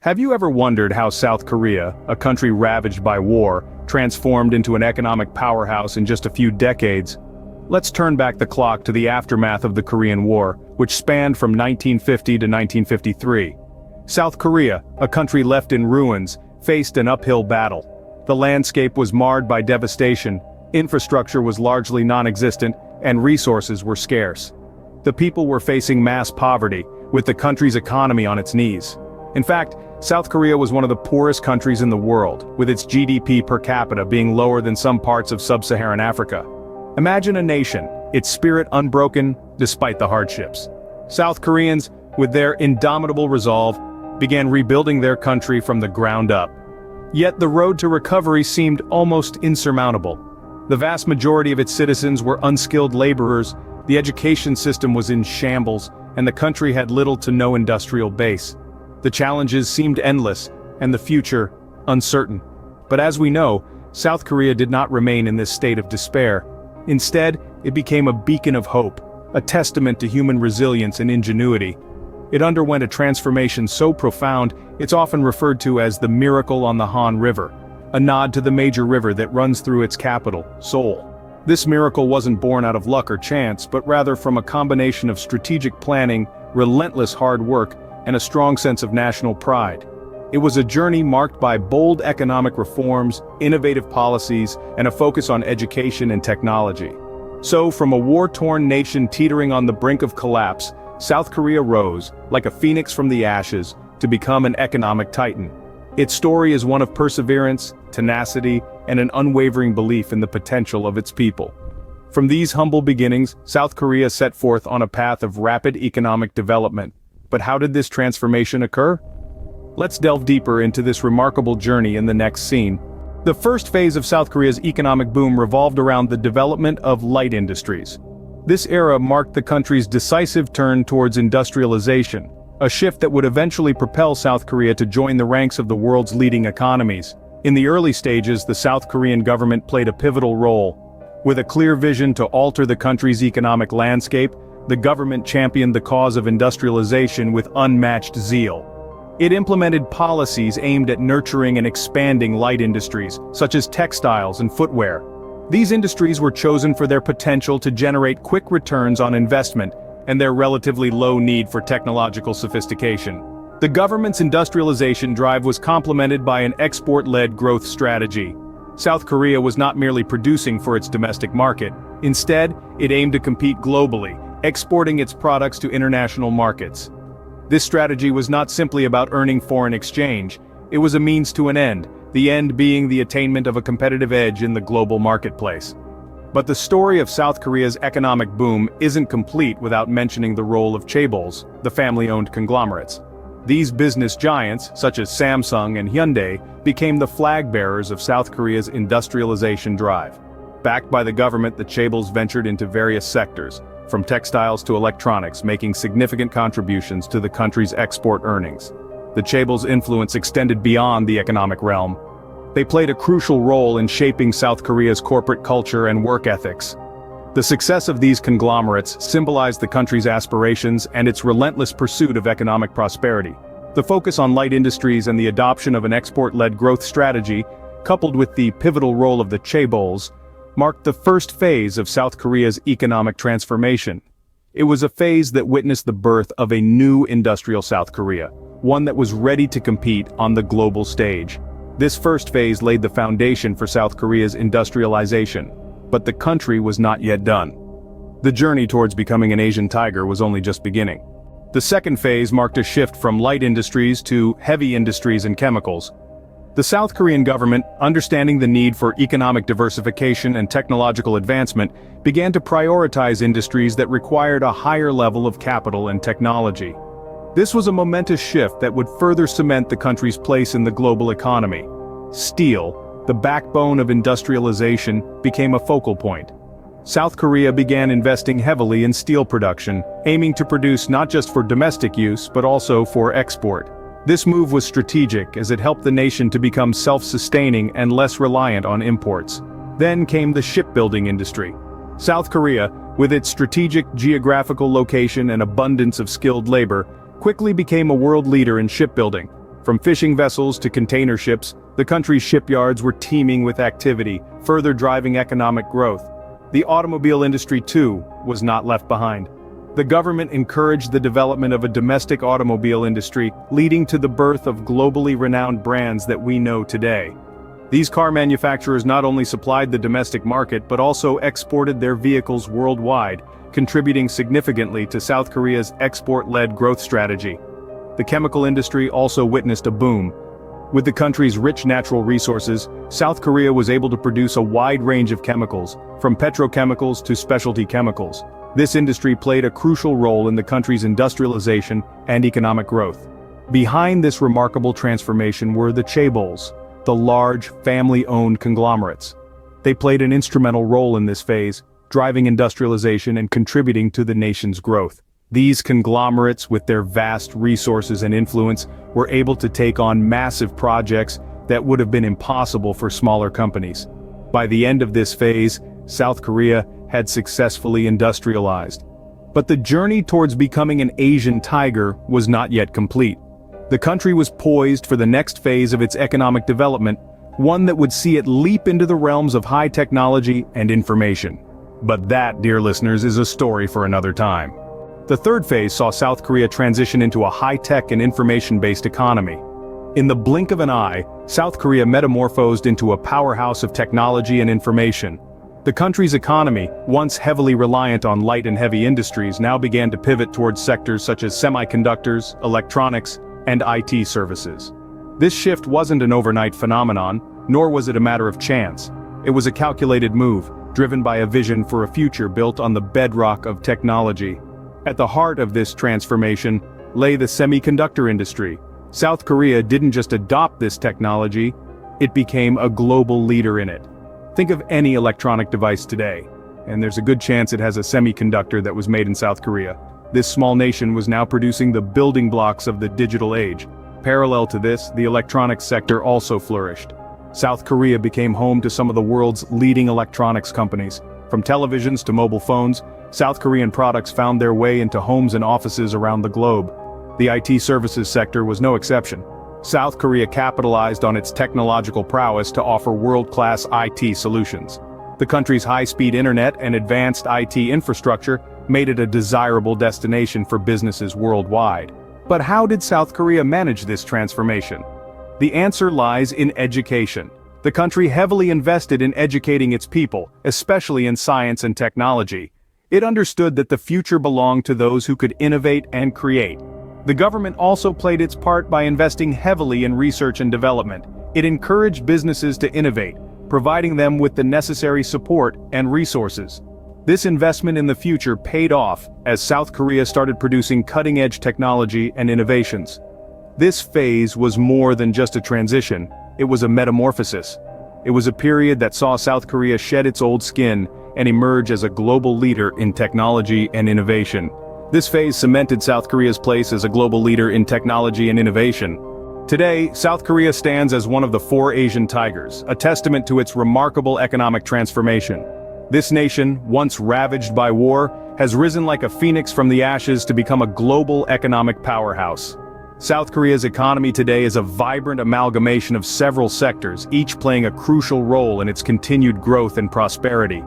Have you ever wondered how South Korea, a country ravaged by war, transformed into an economic powerhouse in just a few decades? Let's turn back the clock to the aftermath of the Korean War, which spanned from 1950 to 1953. South Korea, a country left in ruins, faced an uphill battle. The landscape was marred by devastation, infrastructure was largely non-existent, and resources were scarce. The people were facing mass poverty, with the country's economy on its knees. In fact, South Korea was one of the poorest countries in the world, with its GDP per capita being lower than some parts of sub-Saharan Africa. Imagine a nation, its spirit unbroken despite the hardships. South Koreans, with their indomitable resolve, began rebuilding their country from the ground up. Yet the road to recovery seemed almost insurmountable. The vast majority of its citizens were unskilled laborers, the education system was in shambles, and the country had little to no industrial base. The challenges seemed endless, and the future uncertain. But as we know, South Korea did not remain in this state of despair. Instead, it became a beacon of hope, a testament to human resilience and ingenuity. It underwent a transformation so profound, it's often referred to as the miracle on the Han River, a nod to the major river that runs through its capital, Seoul. This miracle wasn't born out of luck or chance, but rather from a combination of strategic planning, relentless hard work, and a strong sense of national pride. It was a journey marked by bold economic reforms, innovative policies, and a focus on education and technology. So, from a war-torn nation teetering on the brink of collapse, South Korea rose, like a phoenix from the ashes, to become an economic titan. Its story is one of perseverance, tenacity, and an unwavering belief in the potential of its people. From these humble beginnings, South Korea set forth on a path of rapid economic development. But how did this transformation occur? Let's delve deeper into this remarkable journey in the next scene. The first phase of South Korea's economic boom revolved around the development of light industries. This era marked the country's decisive turn towards industrialization, a shift that would eventually propel South Korea to join the ranks of the world's leading economies. In the early stages, the South Korean government played a pivotal role. With a clear vision to alter the country's economic landscape, the government championed the cause of industrialization with unmatched zeal. It implemented policies aimed at nurturing and expanding light industries, such as textiles and footwear. These industries were chosen for their potential to generate quick returns on investment and their relatively low need for technological sophistication. The government's industrialization drive was complemented by an export-led growth strategy. South Korea was not merely producing for its domestic market. Instead, it aimed to compete globally, exporting its products to international markets. This strategy was not simply about earning foreign exchange, it was a means to an end, the end being the attainment of a competitive edge in the global marketplace. But the story of South Korea's economic boom isn't complete without mentioning the role of chaebols, the family-owned conglomerates. These business giants, such as Samsung and Hyundai, became the flag-bearers of South Korea's industrialization drive. Backed by the government, the chaebols ventured into various sectors, from textiles to electronics, making significant contributions to the country's export earnings. The chaebols' influence extended beyond the economic realm. They played a crucial role in shaping South Korea's corporate culture and work ethics. The success of these conglomerates symbolized the country's aspirations and its relentless pursuit of economic prosperity. The focus on light industries and the adoption of an export-led growth strategy, coupled with the pivotal role of the chaebols, marked the first phase of South Korea's economic transformation. It was a phase that witnessed the birth of a new industrial South Korea, one that was ready to compete on the global stage. This first phase laid the foundation for South Korea's industrialization, but the country was not yet done. The journey towards becoming an Asian tiger was only just beginning. The second phase marked a shift from light industries to heavy industries and chemicals. The South Korean government, understanding the need for economic diversification and technological advancement, began to prioritize industries that required a higher level of capital and technology. This was a momentous shift that would further cement the country's place in the global economy. Steel, the backbone of industrialization, became a focal point. South Korea began investing heavily in steel production, aiming to produce not just for domestic use but also for export. This move was strategic as it helped the nation to become self-sustaining and less reliant on imports. Then came the shipbuilding industry. South Korea, with its strategic geographical location and abundance of skilled labor, quickly became a world leader in shipbuilding. From fishing vessels to container ships, the country's shipyards were teeming with activity, further driving economic growth. The automobile industry, too, was not left behind. The government encouraged the development of a domestic automobile industry, leading to the birth of globally renowned brands that we know today. These car manufacturers not only supplied the domestic market but also exported their vehicles worldwide, contributing significantly to South Korea's export-led growth strategy. The chemical industry also witnessed a boom. With the country's rich natural resources, South Korea was able to produce a wide range of chemicals, from petrochemicals to specialty chemicals. This industry played a crucial role in the country's industrialization and economic growth. Behind this remarkable transformation were the chaebols, the large, family-owned conglomerates. They played an instrumental role in this phase, driving industrialization and contributing to the nation's growth. These conglomerates, with their vast resources and influence, were able to take on massive projects that would have been impossible for smaller companies. By the end of this phase, South Korea had successfully industrialized. But the journey towards becoming an Asian tiger was not yet complete. The country was poised for the next phase of its economic development, one that would see it leap into the realms of high technology and information. But that, dear listeners, is a story for another time. The third phase saw South Korea transition into a high-tech and information-based economy. In the blink of an eye, South Korea metamorphosed into a powerhouse of technology and information. The country's economy, once heavily reliant on light and heavy industries, now began to pivot towards sectors such as semiconductors, electronics, and IT services. This shift wasn't an overnight phenomenon, nor was it a matter of chance. It was a calculated move, driven by a vision for a future built on the bedrock of technology. At the heart of this transformation lay the semiconductor industry. South Korea didn't just adopt this technology, it became a global leader in it. Think of any electronic device today, and there's a good chance it has a semiconductor that was made in South Korea. This small nation was now producing the building blocks of the digital age. Parallel to this, the electronics sector also flourished. South Korea became home to some of the world's leading electronics companies. From televisions to mobile phones, South Korean products found their way into homes and offices around the globe. The IT services sector was no exception. South Korea capitalized on its technological prowess to offer world-class IT solutions. The country's high-speed internet and advanced IT infrastructure made it a desirable destination for businesses worldwide. But how did South Korea manage this transformation? The answer lies in education. The country heavily invested in educating its people, especially in science and technology. It understood that the future belonged to those who could innovate and create. The government also played its part by investing heavily in research and development. It encouraged businesses to innovate, providing them with the necessary support and resources. This investment in the future paid off as South Korea started producing cutting-edge technology and innovations. This phase was more than just a transition, it was a metamorphosis. It was a period that saw South Korea shed its old skin and emerge as a global leader in technology and innovation. This phase cemented South Korea's place as a global leader in technology and innovation. Today, South Korea stands as one of the 4 Asian tigers, a testament to its remarkable economic transformation. This nation, once ravaged by war, has risen like a phoenix from the ashes to become a global economic powerhouse. South Korea's economy today is a vibrant amalgamation of several sectors, each playing a crucial role in its continued growth and prosperity.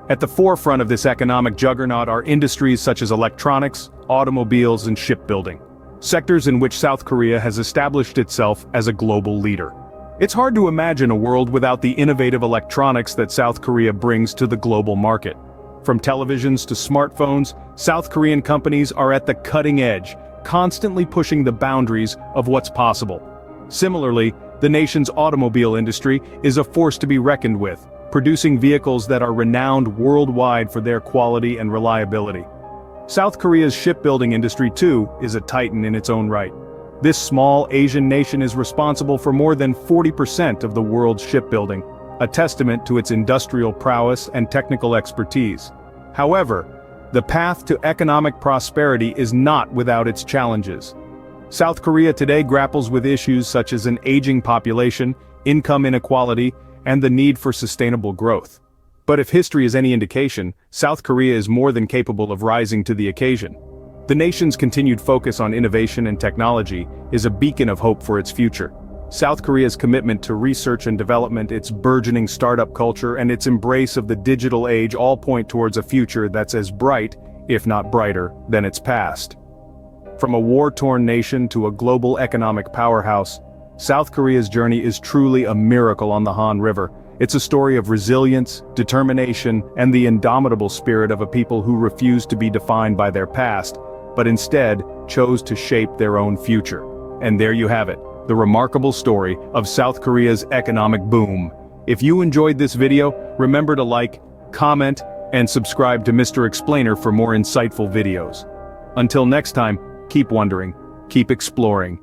At the forefront of this economic juggernaut are industries such as electronics, automobiles, and shipbuilding, sectors in which South Korea has established itself as a global leader. It's hard to imagine a world without the innovative electronics that South Korea brings to the global market. From televisions to smartphones, South Korean companies are at the cutting edge, constantly pushing the boundaries of what's possible. Similarly, the nation's automobile industry is a force to be reckoned with, producing vehicles that are renowned worldwide for their quality and reliability. South Korea's shipbuilding industry, too, is a titan in its own right. This small Asian nation is responsible for more than 40% of the world's shipbuilding, a testament to its industrial prowess and technical expertise. However, the path to economic prosperity is not without its challenges. South Korea today grapples with issues such as an aging population, income inequality, and the need for sustainable growth. But if history is any indication, South Korea is more than capable of rising to the occasion. The nation's continued focus on innovation and technology is a beacon of hope for its future. South Korea's commitment to research and development, its burgeoning startup culture, and its embrace of the digital age all point towards a future that's as bright, if not brighter, than its past. From a war-torn nation to a global economic powerhouse, South Korea's journey is truly a miracle on the Han River. It's a story of resilience, determination, and the indomitable spirit of a people who refused to be defined by their past, but instead chose to shape their own future. And there you have it, the remarkable story of South Korea's economic boom. If you enjoyed this video, remember to like, comment, and subscribe to Mr. Explainer for more insightful videos. Until next time, keep wondering, keep exploring,